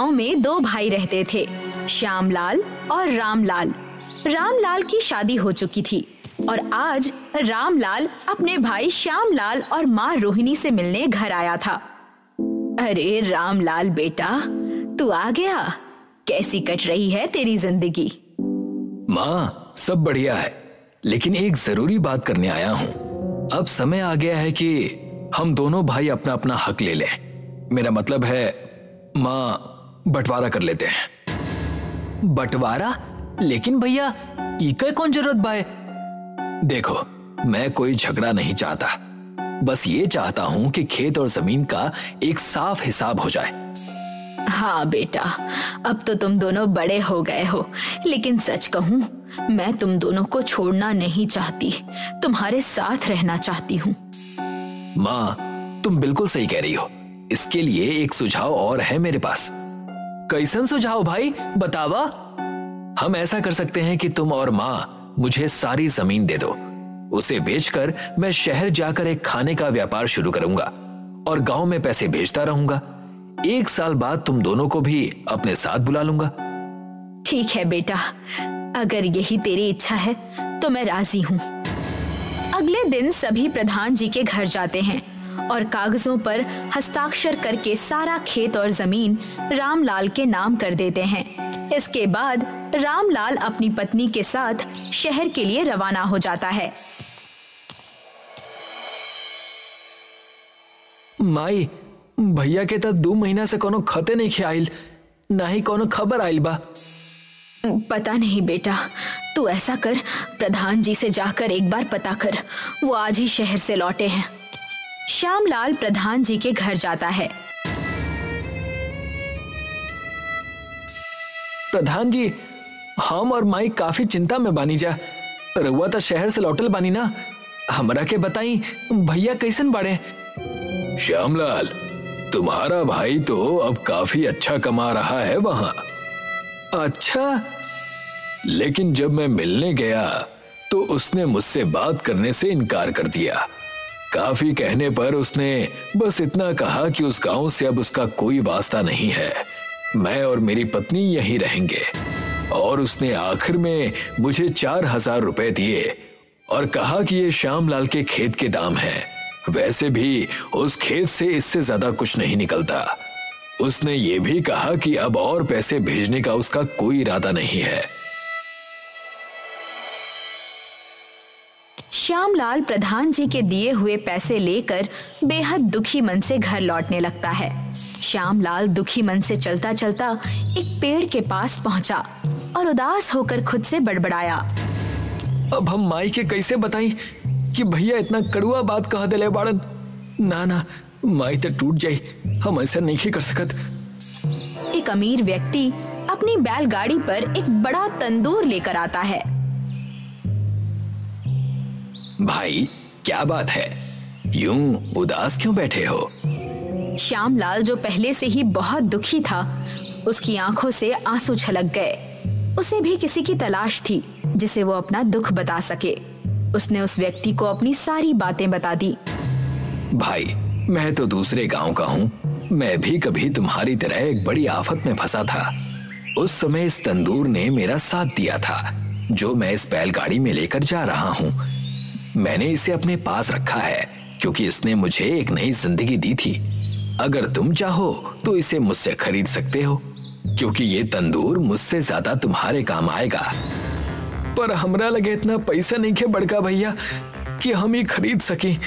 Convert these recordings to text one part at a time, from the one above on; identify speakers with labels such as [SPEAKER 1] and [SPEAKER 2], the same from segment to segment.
[SPEAKER 1] गांव में दो भाई रहते थे, श्यामलाल और रामलाल। रामलाल की शादी हो चुकी थी और आज रामलाल अपने भाई श्यामलाल और माँ रोहिणी से मिलने घर आया था। अरे रामलाल बेटा, तू आ गया। कैसी कट रही है तेरी जिंदगी?
[SPEAKER 2] माँ, सब बढ़िया है, लेकिन एक जरूरी बात करने आया हूँ। अब समय आ गया है कि हम दोनों भाई अपना अपना हक ले लें। मेरा मतलब है माँ, बंटवारा कर लेते हैं।
[SPEAKER 3] बंटवारा? लेकिन भैया, इका कौन जरूरत बाय?
[SPEAKER 2] देखो, मैं कोई झगड़ा नहीं चाहता, बस ये चाहता हूं कि खेत और जमीन का एक साफ हिसाब हो जाए।
[SPEAKER 1] हाँ बेटा, अब तो तुम दोनों बड़े हो गए हो, लेकिन सच कहूं, मैं तुम दोनों को छोड़ना नहीं चाहती, तुम्हारे साथ रहना चाहती हूँ।
[SPEAKER 2] माँ, तुम बिल्कुल सही कह रही हो। इसके लिए एक सुझाव और है मेरे पास।
[SPEAKER 3] कैसन सुझाव भाई, बतावा?
[SPEAKER 2] हम ऐसा कर सकते हैं कि तुम और माँ मुझे सारी जमीन दे दो। उसे बेचकर मैं शहर जाकर एक खाने का व्यापार शुरू करूंगा और गांव में पैसे भेजता रहूंगा। 1 साल बाद तुम दोनों को भी अपने साथ बुला लूंगा।
[SPEAKER 1] ठीक है बेटा, अगर यही तेरी इच्छा है तो मैं राजी हूँ। अगले दिन सभी प्रधान जी के घर जाते हैं और कागजों पर हस्ताक्षर करके सारा खेत और जमीन रामलाल के नाम कर देते हैं। इसके बाद रामलाल अपनी पत्नी के साथ शहर के लिए रवाना हो जाता है।
[SPEAKER 3] माई, भैया के तो 2 महीना से कोनो खते नहीं खियाइल, ना ही कोनो खबर आइल बा।
[SPEAKER 1] पता नहीं बेटा, तू ऐसा कर, प्रधान जी से जाकर एक बार पता कर, वो आज ही शहर से लौटे हैं। श्यामलाल प्रधान जी के घर जाता है।
[SPEAKER 3] प्रधान जी, हम और माई काफी चिंता में बानी जा। रउआ तो शहर से लौटल बानी ना, हमरा के बताई भैया कैसन बाड़े?
[SPEAKER 2] श्यामलाल, तुम्हारा भाई तो अब काफी अच्छा कमा रहा है वहां।
[SPEAKER 3] अच्छा?
[SPEAKER 2] लेकिन जब मैं मिलने गया तो उसने मुझसे बात करने से इनकार कर दिया। काफी कहने पर उसने बस इतना कहा कि उस गांव से अब उसका कोई वास्ता नहीं है, मैं और मेरी पत्नी यहीं रहेंगे। और उसने आखिर में मुझे 4000 रुपए दिए और कहा कि ये श्यामलाल के खेत के दाम हैं। वैसे भी उस खेत से इससे ज्यादा कुछ नहीं निकलता। उसने ये भी कहा कि अब और पैसे भेजने का उसका कोई इरादा नहीं है।
[SPEAKER 1] श्यामलाल प्रधान जी के दिए हुए पैसे लेकर बेहद दुखी मन से घर लौटने लगता है। श्यामलाल दुखी मन से चलता चलता एक पेड़ के पास पहुंचा और उदास होकर खुद से बड़बड़ाया।
[SPEAKER 3] अब हम माई के कैसे बताई कि भैया इतना कड़ुआ बात कह दिले बाड़न? ना ना, माई तो टूट जाई, हम ऐसा नहीं कर सकत।
[SPEAKER 1] एक अमीर व्यक्ति अपनी बैलगाड़ी पर एक बड़ा तंदूर लेकर आता है।
[SPEAKER 2] भाई, क्या बात है? यूं उदास क्यों बैठे हो?
[SPEAKER 1] श्यामलाल, जो पहले से ही बहुत दुखी था, उसकी आंखों से आंसू छलक गए। उसे भी किसी की तलाश थी जिसे वो अपना दुख बता सके। उसने उस व्यक्ति को अपनी सारी बातें बता दी।
[SPEAKER 2] भाई, मैं तो दूसरे गांव का हूँ। मैं भी कभी तुम्हारी तरह एक बड़ी आफत में फंसा था। उस समय इस तंदूर ने मेरा साथ दिया था, जो मैं इस बैलगाड़ी में लेकर जा रहा हूँ। मैंने इसे अपने पास रखा है क्योंकि इसने मुझे एक नई जिंदगी दी थी। अगर तुम चाहो तो इसे मुझसे खरीद सकते हो, क्योंकि ये तंदूर मुझसे ज्यादा तुम्हारे काम आएगा।
[SPEAKER 3] पर हमरा लगे इतना पैसा नहीं के बड़का भैया कि हम ये खरीद सकी।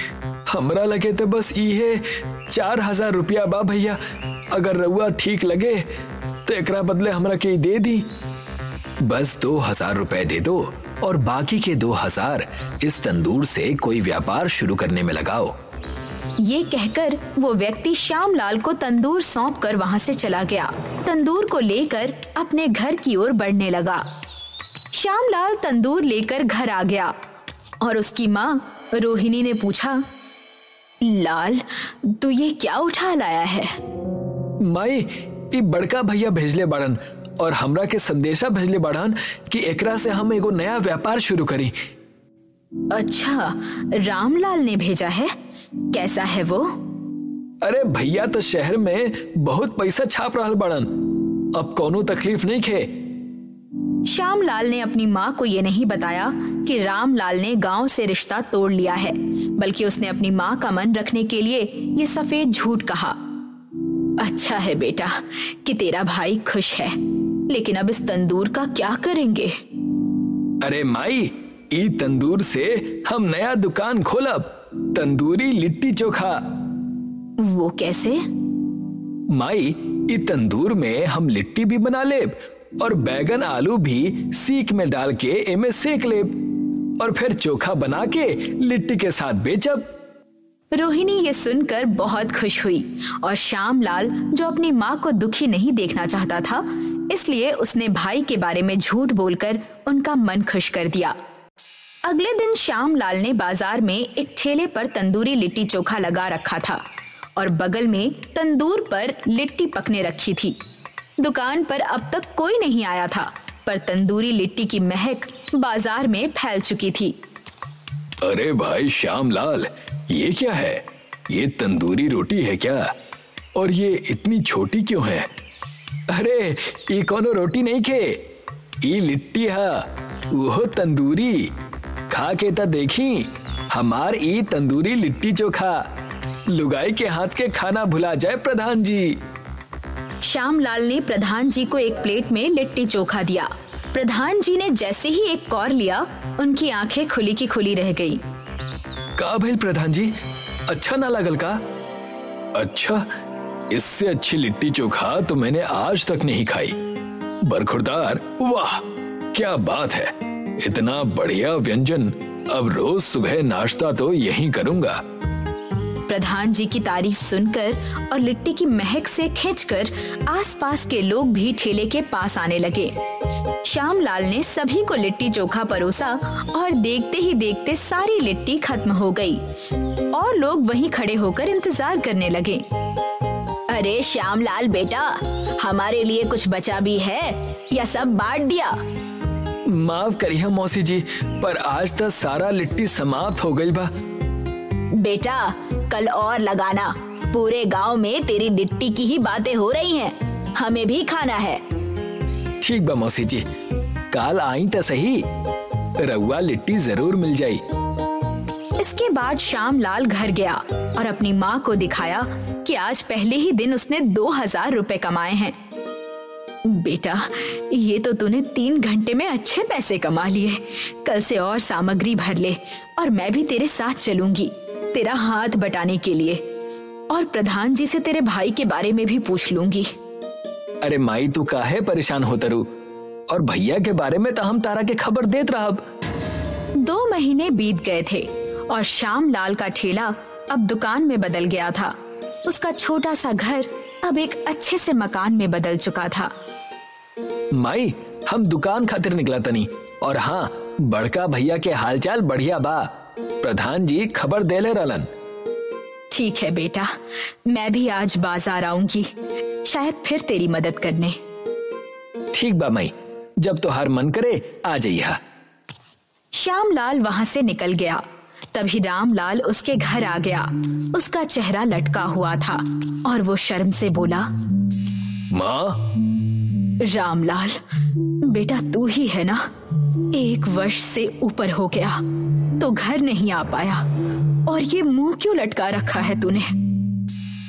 [SPEAKER 3] हमरा लगे तो बस ये 4000 रुपया बा भैया। अगर रउआ ठीक लगे तो एकरा बदले हमरा के दे दी।
[SPEAKER 2] बस 2000 रुपए दे दो और बाकी के 2000 इस तंदूर से कोई व्यापार शुरू करने में लगाओ।
[SPEAKER 1] ये कहकर वो व्यक्ति श्यामलाल को तंदूर सौंपकर वहां से चला गया। तंदूर को लेकर अपने घर की ओर बढ़ने लगा। श्यामलाल तंदूर लेकर घर आ गया और उसकी माँ रोहिणी ने पूछा, लाल, तू ये क्या उठा लाया है?
[SPEAKER 3] माई, ये बड़का भैया भेजले बाड़न और हमरा के संदेशा भेजले बाड़न कि एकरा से हम एगो नया व्यापार शुरू करी।
[SPEAKER 1] अच्छा, रामलाल ने भेजा है? कैसा है वो?
[SPEAKER 3] अरे भैया तो शहर में बहुत पैसा छाप रहल बाड़न। अब कोनो तकलीफ नहीं खे।
[SPEAKER 1] श्यामलाल ने अपनी माँ को ये नहीं बताया कि रामलाल ने गांव से रिश्ता तोड़ लिया है, बल्कि उसने अपनी माँ का मन रखने के लिए ये सफेद झूठ कहा। अच्छा है बेटा कि तेरा भाई खुश है, लेकिन अब इस तंदूर का क्या करेंगे?
[SPEAKER 3] अरे माई, ई तंदूर से हम नया दुकान खोलब, तंदूरी लिट्टी चोखा।
[SPEAKER 1] वो कैसे?
[SPEAKER 3] माई, ई तंदूर में हम लिट्टी भी बना लेब और बैगन आलू भी सीख में डाल के एमे सेक लेब और फिर चोखा बना के लिट्टी के साथ बेचब।
[SPEAKER 1] रोहिणी ये सुनकर बहुत खुश हुई और श्यामलाल, जो अपनी माँ को दुखी नहीं देखना चाहता था, इसलिए उसने भाई के बारे में झूठ बोलकर उनका मन खुश कर दिया। अगले दिन श्यामलाल ने बाजार में एक ठेले पर तंदूरी लिट्टी चोखा लगा रखा था और बगल में तंदूर पर लिट्टी पकने रखी थी। दुकान पर अब तक कोई नहीं आया था, पर तंदूरी लिट्टी की महक बाजार में फैल चुकी थी।
[SPEAKER 2] अरे भाई श्यामलाल, ये क्या है? ये तंदूरी रोटी है क्या? और ये इतनी छोटी क्यों है?
[SPEAKER 3] अरे ये कोनो रोटी नहीं खे, ये लिट्टी है, वो तंदूरी। खा के तो देखी, हमार ई तंदूरी लिट्टी चोखा। लुगाई के हाथ के खाना भुला जाए प्रधान जी।
[SPEAKER 1] श्यामलाल ने प्रधान जी को एक प्लेट में लिट्टी चोखा दिया। प्रधान जी ने जैसे ही एक कौर लिया, उनकी आंखें खुली की खुली रह गई।
[SPEAKER 3] का भइल प्रधान जी, अच्छा ना लगल का?
[SPEAKER 2] अच्छा, इससे अच्छी लिट्टी चोखा तो मैंने आज तक नहीं खाई। बरखुरदार, वाह क्या बात है! इतना बढ़िया व्यंजन, अब रोज सुबह नाश्ता तो यही करूंगा।
[SPEAKER 1] प्रधान जी की तारीफ सुनकर और लिट्टी की महक से खींचकर आसपास के लोग भी ठेले के पास आने लगे। श्यामलाल ने सभी को लिट्टी चोखा परोसा और देखते ही देखते सारी लिट्टी खत्म हो गई और लोग वहीं खड़े होकर इंतजार करने लगे। अरे श्यामलाल बेटा, हमारे लिए कुछ बचा भी है या सब बांट दिया?
[SPEAKER 3] माफ करिए मौसी जी, पर आज तक सारा लिट्टी समाप्त हो गई बा।
[SPEAKER 1] बेटा कल और लगाना, पूरे गांव में तेरी लिट्टी की ही बातें हो रही हैं, हमें भी खाना है।
[SPEAKER 3] ठीक बा मौसी जी, काल आई तो सही, रउआ लिट्टी जरूर मिल जाई।
[SPEAKER 1] इसके बाद श्यामलाल घर गया और अपनी माँ को दिखाया कि आज पहले ही दिन उसने 2000 रुपए कमाए हैं। बेटा, ये तो तूने 3 घंटे में अच्छे पैसे कमा लिए। कल से और सामग्री भर ले और मैं भी तेरे साथ चलूंगी, तेरा हाथ बटाने के लिए, और प्रधान जी से तेरे भाई के बारे में भी पूछ लूंगी।
[SPEAKER 3] अरे माई, तू काहे परेशान होता रू, और भैया के बारे में तो हम तारा के खबर देत रहब।
[SPEAKER 1] 2 महीने बीत गए थे और श्यामलाल का ठेला अब दुकान में बदल गया था। उसका छोटा सा घर अब एक अच्छे से मकान में बदल चुका था।
[SPEAKER 3] माई, हम दुकान खातिर निकला तनी, और हाँ, बड़का भैया के हालचाल बढ़िया बा, प्रधान जी खबर देले रहलन।
[SPEAKER 1] ठीक है बेटा, मैं भी आज बाजार आऊंगी, शायद फिर तेरी मदद करने।
[SPEAKER 3] ठीक बा माई, जब तो हर मन करे आ जाइए।
[SPEAKER 1] श्यामलाल वहां से निकल गया। तभी रामलाल उसके घर आ गया। उसका चेहरा लटका हुआ था और वो शर्म से बोला,
[SPEAKER 2] माँ।
[SPEAKER 1] रामलाल बेटा, तू ही है ना? 1 वर्ष से ऊपर हो गया तो घर नहीं आ पाया, और ये मुंह क्यों लटका रखा है तूने?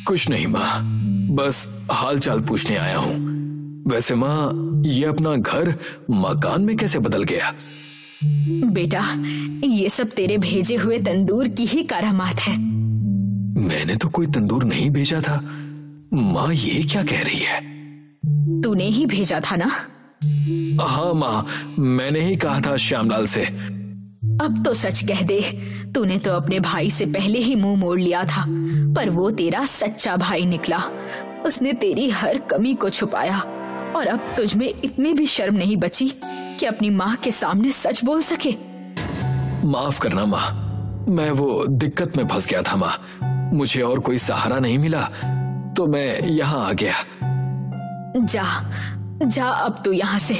[SPEAKER 2] कुछ नहीं माँ, बस हाल चाल पूछने आया हूँ। वैसे माँ, ये अपना घर मकान में कैसे बदल गया?
[SPEAKER 1] बेटा, ये सब तेरे भेजे हुए तंदूर की ही करामात है।
[SPEAKER 2] मैंने तो कोई तंदूर नहीं भेजा था। माँ ये क्या कह रही है?
[SPEAKER 1] तूने ही भेजा था ना?
[SPEAKER 2] हाँ माँ, मैंने ही कहा था श्यामलाल से।
[SPEAKER 1] अब तो सच कह दे, तूने तो अपने भाई से पहले ही मुंह मोड़ लिया था, पर वो तेरा सच्चा भाई निकला। उसने तेरी हर कमी को छुपाया और अब तुझमें इतनी भी शर्म नहीं बची कि अपनी माँ के सामने सच बोल सके।
[SPEAKER 2] माफ करना माँ, मैं वो दिक्कत में फंस गया था माँ। मुझे और कोई सहारा नहीं मिला तो मैं यहाँ आ गया।
[SPEAKER 1] जा जा अब तू यहाँ से,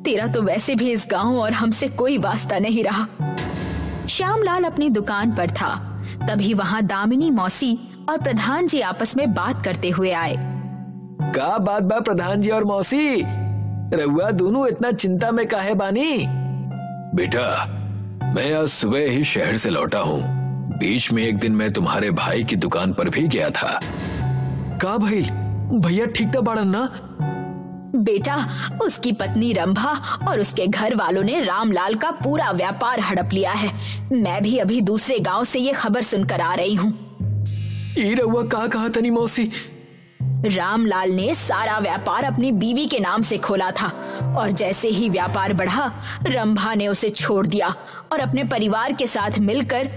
[SPEAKER 1] तेरा तो वैसे भी इस गांव और हमसे कोई वास्ता नहीं रहा। श्यामलाल अपनी दुकान पर था, तभी वहां दामिनी मौसी और प्रधान जी आपस में बात करते हुए आए।
[SPEAKER 3] का बात बा प्रधान जी और मौसी, रउआ दोनों इतना चिंता में काहे बानी?
[SPEAKER 2] बेटा, मैं आज सुबह ही शहर से लौटा हूँ। बीच में एक दिन मैं तुम्हारे भाई की दुकान पर भी गया था।
[SPEAKER 3] का भइल? भैया ठीक था बाड़न ना?
[SPEAKER 1] बेटा, उसकी पत्नी रंभा और उसके घर वालों ने रामलाल का पूरा व्यापार हड़प लिया है। मैं भी अभी दूसरे गांव से ये खबर सुनकर आ रही हूँ।
[SPEAKER 3] ई रउआ का कहा तनी मौसी?
[SPEAKER 1] रामलाल ने सारा व्यापार अपनी बीवी के नाम से खोला था और जैसे ही व्यापार बढ़ा, रंभा ने उसे छोड़ दिया और अपने परिवार के साथ मिलकर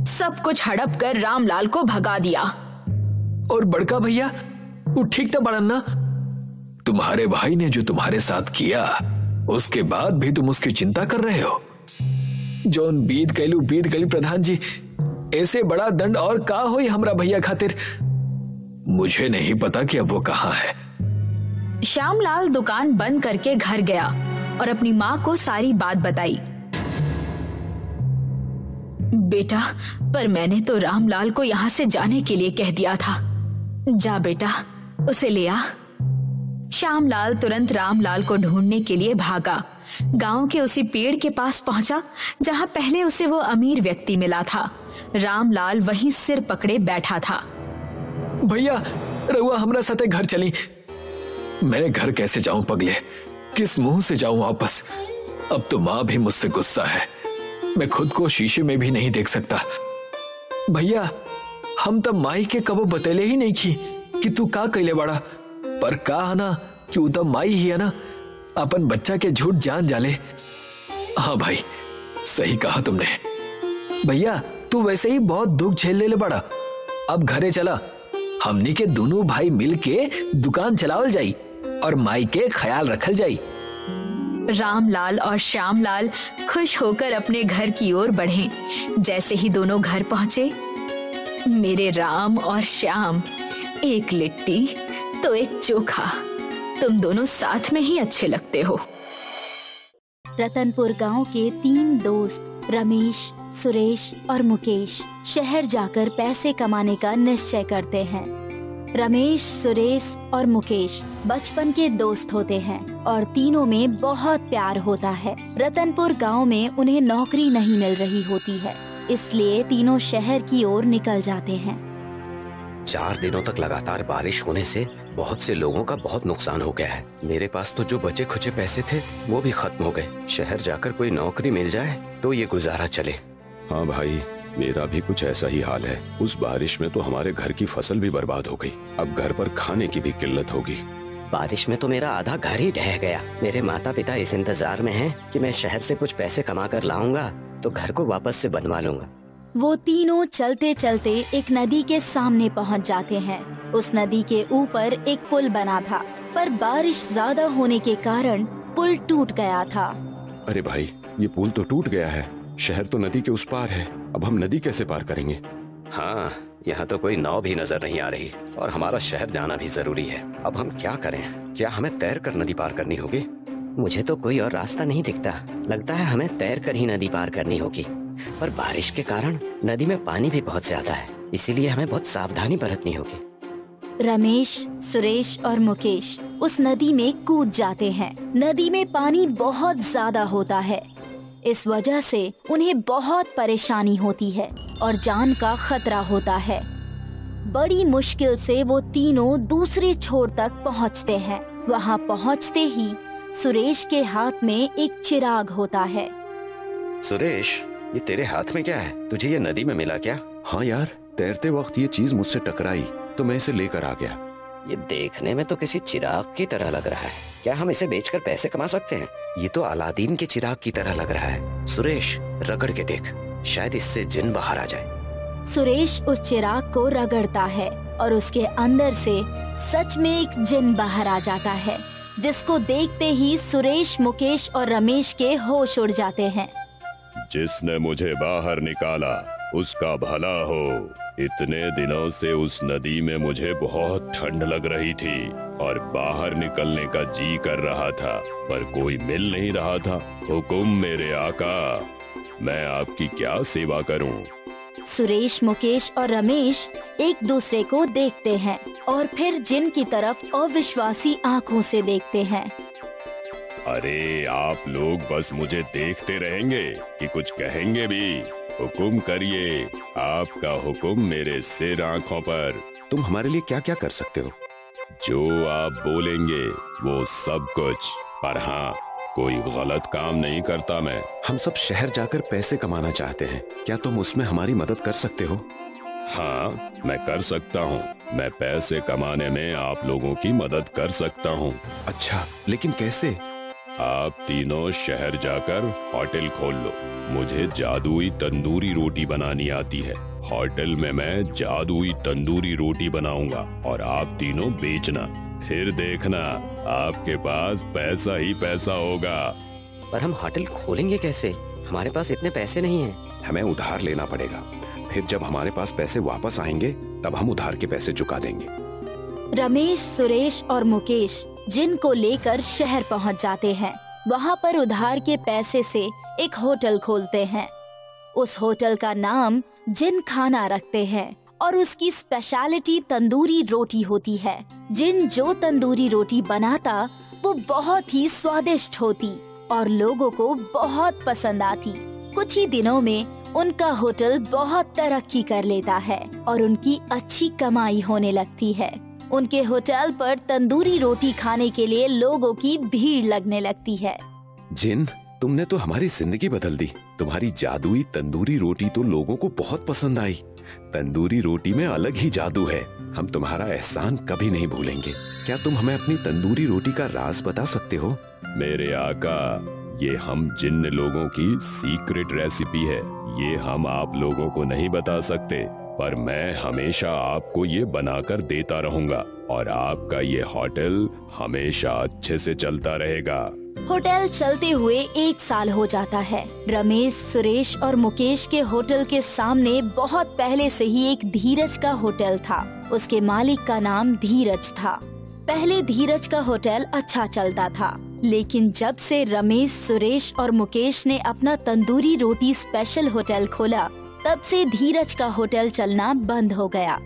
[SPEAKER 1] सब कुछ हड़प कर रामलाल को भगा दिया।
[SPEAKER 3] और बड़का भैया वो ठीक था बाड़न ना?
[SPEAKER 2] तुम्हारे भाई ने जो तुम्हारे साथ किया, उसके बाद भी तुम उसकी चिंता कर रहे हो?
[SPEAKER 3] जौन बीत गई प्रधान जी, ऐसे बड़ा दंड और का होई हमरा भैया खातिर?
[SPEAKER 2] मुझे नहीं पता कि अब वो कहाँ है।
[SPEAKER 1] श्यामलाल दुकान बंद करके घर गया और अपनी माँ को सारी बात बताई। बेटा, पर मैंने तो रामलाल को यहाँ से जाने के लिए कह दिया था। जा बेटा, उसे ले आ। श्यामलाल तुरंत रामलाल को ढूंढने के लिए भागा। गांव के उसी पेड़ के पास पहुंचा जहां पहले उसे वो अमीर व्यक्ति मिला था। रामलाल वहीं सिर पकड़े बैठा था।
[SPEAKER 3] भैया, रउआ हमरा साथे घर चली।
[SPEAKER 2] मैं घर कैसे जाऊं पगले? किस मुंह से जाऊं वापस? अब तो माँ भी मुझसे गुस्सा है। मैं खुद को शीशे में भी नहीं देख सकता।
[SPEAKER 3] भैया, हम तब माई के कबो बतेले ही नहीं की कि तू का कैले बड़ा, पर का है ना कि वो तब माई ही है ना, अपन बच्चा के झूठ जान जाले।
[SPEAKER 2] हाँ भाई, सही कहा तुमने।
[SPEAKER 3] भैया, तू वैसे ही बहुत दुख झेल ले बड़ा। अब घरे चला, हमनी के दोनों भाई मिल के दुकान चलावल जाई और माई के ख्याल रखल जाई।
[SPEAKER 1] रामलाल और श्यामलाल खुश होकर अपने घर की ओर बढ़े। जैसे ही दोनों घर पहुंचे, मेरे राम और श्याम, एक लिट्टी तो एक चोखा, तुम दोनों साथ में ही अच्छे लगते हो।
[SPEAKER 4] रतनपुर गांव के 3 दोस्त रमेश, सुरेश और मुकेश शहर जाकर पैसे कमाने का निश्चय करते हैं। रमेश, सुरेश और मुकेश बचपन के दोस्त होते हैं और तीनों में बहुत प्यार होता है। रतनपुर गांव में उन्हें नौकरी नहीं मिल रही होती है, इसलिए तीनों शहर की ओर निकल जाते हैं।
[SPEAKER 5] 4 दिनों तक लगातार बारिश होने से बहुत से लोगों का बहुत नुकसान हो गया है। मेरे पास तो जो बचे खुचे पैसे थे वो भी खत्म हो गए। शहर जाकर कोई नौकरी मिल जाए तो ये गुजारा चले।
[SPEAKER 6] हाँ भाई, मेरा भी कुछ ऐसा ही हाल है। उस बारिश में तो हमारे घर की फसल भी बर्बाद हो गई। अब घर पर खाने की भी किल्लत होगी।
[SPEAKER 5] बारिश में तो मेरा आधा घर ही ढह गया। मेरे माता पिता इस इंतजार में हैं कि मैं शहर से कुछ पैसे कमा कर लाऊंगा तो घर को वापस से बनवा लूंगा।
[SPEAKER 4] वो तीनों चलते चलते एक नदी के सामने पहुंच जाते हैं। उस नदी के ऊपर एक पुल बना था, पर बारिश ज्यादा होने के कारण पुल टूट गया था।
[SPEAKER 6] अरे भाई, ये पुल तो टूट गया है। शहर तो नदी के उस पार है। अब हम नदी कैसे पार करेंगे?
[SPEAKER 5] हाँ, यहाँ तो कोई नाव भी नजर नहीं आ रही और हमारा शहर जाना भी जरूरी है। अब हम क्या करें? क्या हमें तैर कर नदी पार करनी होगी? मुझे तो कोई और रास्ता नहीं दिखता। लगता है हमें तैर कर ही नदी पार करनी होगी, पर बारिश के कारण नदी में पानी भी बहुत ज्यादा है, इसीलिए हमें बहुत सावधानी बरतनी होगी।
[SPEAKER 4] रमेश, सुरेश और मुकेश उस नदी में कूद जाते हैं। नदी में पानी बहुत ज्यादा होता है, इस वजह से उन्हें बहुत परेशानी होती है और जान का खतरा होता है। बड़ी मुश्किल से वो तीनों दूसरे छोर तक पहुंचते हैं। वहां पहुंचते ही सुरेश के हाथ में एक चिराग होता है।
[SPEAKER 5] सुरेश, ये तेरे हाथ में क्या है? तुझे ये नदी में मिला क्या?
[SPEAKER 6] हाँ यार, तैरते वक्त ये चीज मुझसे टकराई तो मैं इसे लेकर आ गया।
[SPEAKER 5] ये देखने में तो किसी चिराग की तरह लग रहा है। क्या हम इसे बेचकर पैसे कमा सकते हैं? ये तो अलादीन के चिराग की तरह लग रहा है। सुरेश, रगड़ के देख, शायद इससे जिन बाहर आ जाए।
[SPEAKER 4] सुरेश उस चिराग को रगड़ता है और उसके अंदर से सच में एक जिन बाहर आ जाता है, जिसको देखते ही सुरेश, मुकेश और रमेश के होश उड़ जाते हैं।
[SPEAKER 6] जिसने मुझे बाहर निकाला उसका भला हो। इतने दिनों से उस नदी में मुझे बहुत ठंड लग रही थी और बाहर निकलने का जी कर रहा था, पर कोई मिल नहीं रहा था। हुकुम मेरे आका, मैं आपकी क्या सेवा करूं?
[SPEAKER 4] सुरेश, मुकेश और रमेश एक दूसरे को देखते हैं और फिर जिन की तरफ अविश्वासी आंखों से देखते हैं।
[SPEAKER 6] अरे आप लोग बस मुझे देखते रहेंगे कि कुछ कहेंगे भी? हुकुम करिए, आपका हुकुम मेरे सिर आंखों पर।
[SPEAKER 7] तुम हमारे लिए क्या क्या कर सकते हो?
[SPEAKER 6] जो आप बोलेंगे वो सब कुछ, पर हाँ, कोई गलत काम नहीं करता मैं।
[SPEAKER 7] हम सब शहर जाकर पैसे कमाना चाहते हैं, क्या तुम उसमें हमारी मदद कर सकते हो?
[SPEAKER 6] हाँ, मैं कर सकता हूँ। मैं पैसे कमाने में आप लोगों की मदद कर सकता हूँ।
[SPEAKER 7] अच्छा, लेकिन कैसे?
[SPEAKER 6] आप तीनों शहर जाकर होटल खोल लो। मुझे जादुई तंदूरी रोटी बनानी आती है। होटल में मैं जादुई तंदूरी रोटी बनाऊंगा और आप तीनों बेचना। फिर देखना, आपके पास पैसा ही पैसा होगा।
[SPEAKER 5] पर हम होटल खोलेंगे कैसे? हमारे पास इतने पैसे नहीं हैं।
[SPEAKER 7] हमें उधार लेना पड़ेगा। फिर जब हमारे पास पैसे वापस आएंगे तब हम उधार के पैसे चुका देंगे।
[SPEAKER 4] रमेश, सुरेश और मुकेश जिन को लेकर शहर पहुंच जाते हैं। वहां पर उधार के पैसे से एक होटल खोलते हैं। उस होटल का नाम जिन खाना रखते हैं और उसकी स्पेशलिटी तंदूरी रोटी होती है। जिन जो तंदूरी रोटी बनाता वो बहुत ही स्वादिष्ट होती और लोगों को बहुत पसंद आती। कुछ ही दिनों में उनका होटल बहुत तरक्की कर लेता है और उनकी अच्छी कमाई होने लगती है। उनके होटल पर तंदूरी रोटी खाने के लिए लोगों की भीड़ लगने लगती है।
[SPEAKER 7] जिन, तुमने तो हमारी जिंदगी बदल दी। तुम्हारी जादुई तंदूरी रोटी तो लोगों को बहुत पसंद आई। तंदूरी रोटी में अलग ही जादू है। हम तुम्हारा एहसान कभी नहीं भूलेंगे। क्या तुम हमें अपनी तंदूरी रोटी का राज बता सकते हो?
[SPEAKER 6] मेरे आका, ये हम जिन्न लोगों की सीक्रेट रेसिपी है। ये हम आप लोगों को नहीं बता सकते, पर मैं हमेशा आपको ये बनाकर देता रहूंगा और आपका ये होटल हमेशा अच्छे से चलता रहेगा।
[SPEAKER 4] होटल चलते हुए 1 साल हो जाता है। रमेश, सुरेश और मुकेश के होटल के सामने बहुत पहले से ही एक धीरज का होटल था। उसके मालिक का नाम धीरज था। पहले धीरज का होटल अच्छा चलता था, लेकिन जब से रमेश, सुरेश और मुकेश ने अपना तंदूरी रोटी स्पेशल होटल खोला, तब से धीरज का होटल चलना बंद हो गया।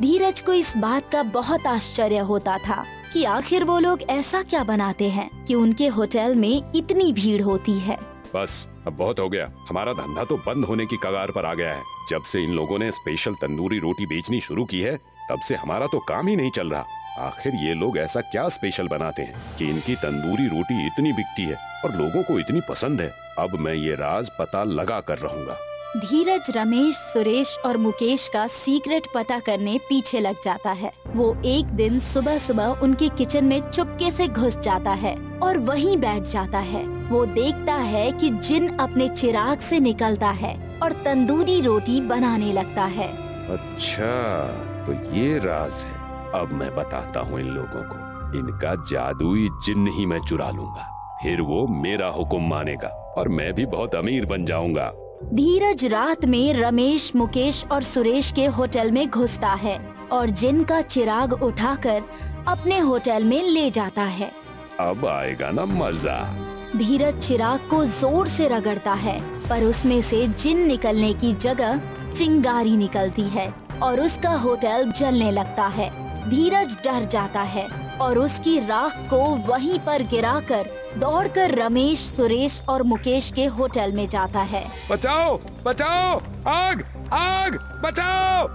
[SPEAKER 4] धीरज को इस बात का बहुत आश्चर्य होता था कि आखिर वो लोग ऐसा क्या बनाते हैं कि उनके होटल में इतनी भीड़ होती है।
[SPEAKER 7] बस अब बहुत हो गया। हमारा धंधा तो बंद होने की कगार पर आ गया है। जब से इन लोगों ने स्पेशल तंदूरी रोटी बेचनी शुरू की है, तब से हमारा तो काम ही नहीं चल रहा। आखिर ये लोग ऐसा क्या स्पेशल बनाते हैं कि इनकी तंदूरी रोटी इतनी बिकती है और लोगों को इतनी पसंद है? अब मैं ये राज पता लगा कर रहूंगा।
[SPEAKER 4] धीरज रमेश, सुरेश और मुकेश का सीक्रेट पता करने पीछे लग जाता है। वो एक दिन सुबह सुबह उनके किचन में चुपके से घुस जाता है और वहीं बैठ जाता है। वो देखता है कि जिन अपने चिराग से निकलता है और तंदूरी रोटी बनाने लगता है।
[SPEAKER 7] अच्छा, तो ये राज है। अब मैं बताता हूँ इन लोगों को। इनका जादुई जिन्न ही मैं चुरा लूंगा, फिर वो मेरा हुक्म मानेगा और मैं भी बहुत अमीर बन जाऊंगा।
[SPEAKER 4] धीरज रात में रमेश, मुकेश और सुरेश के होटल में घुसता है और जिन का चिराग उठाकर अपने होटल में ले जाता है।
[SPEAKER 6] अब आएगा ना मजा।
[SPEAKER 4] धीरज चिराग को जोर से रगड़ता है, पर उसमें से जिन निकलने की जगह चिंगारी निकलती है और उसका होटल जलने लगता है। धीरज डर जाता है और उसकी राख को वहीं पर गिराकर दौड़कर रमेश, सुरेश और मुकेश के होटल में जाता है।
[SPEAKER 7] बचाओ, बचाओ, आग, आग, बचाओ!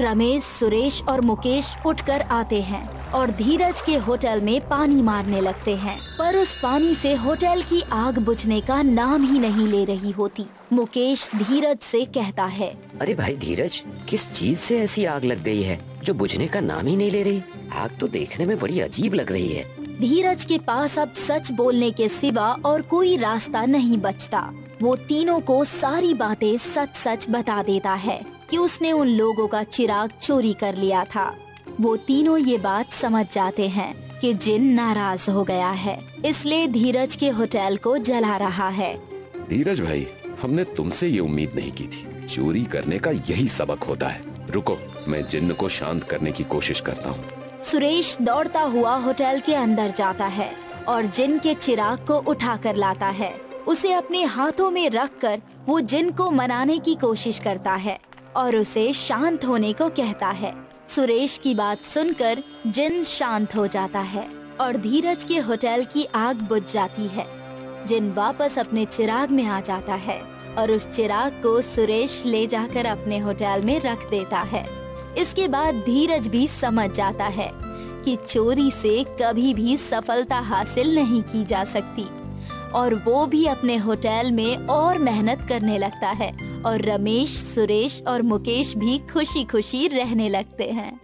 [SPEAKER 4] रमेश, सुरेश और मुकेश उठकर आते हैं और धीरज के होटल में पानी मारने लगते हैं, पर उस पानी से होटल की आग बुझने का नाम ही नहीं ले रही होती। मुकेश धीरज से कहता है,
[SPEAKER 5] अरे भाई धीरज, किस चीज से ऐसी आग लग गई है जो बुझने का नाम ही नहीं ले रही? आग तो देखने में बड़ी अजीब लग रही है।
[SPEAKER 4] धीरज के पास अब सच बोलने के सिवा और कोई रास्ता नहीं बचता। वो तीनों को सारी बातें सच सच बता देता है कि उसने उन लोगों का चिराग चोरी कर लिया था। वो तीनों ये बात समझ जाते हैं कि जिन नाराज हो गया है, इसलिए धीरज के होटल को जला रहा है।
[SPEAKER 7] धीरज भाई, हमने तुमसे ये उम्मीद नहीं की थी। चोरी करने का यही सबक होता है। रुको, मैं जिन्न को शांत करने की कोशिश करता हूँ।
[SPEAKER 4] सुरेश दौड़ता हुआ होटल के अंदर जाता है और जिन के चिराग को उठा कर लाता है। उसे अपने हाथों में रखकर वो जिन को मनाने की कोशिश करता है। और उसे शांत होने को कहता है। सुरेश की बात सुनकर जिन शांत हो जाता है और धीरज के होटल की आग बुझ जाती है। जिन वापस अपने चिराग में आ जाता है और उस चिराग को सुरेश ले जाकर अपने होटल में रख देता है। इसके बाद धीरज भी समझ जाता है कि चोरी से कभी भी सफलता हासिल नहीं की जा सकती और वो भी अपने होटल में और मेहनत करने लगता है और रमेश, सुरेश और मुकेश भी खुशी खुशी रहने लगते हैं।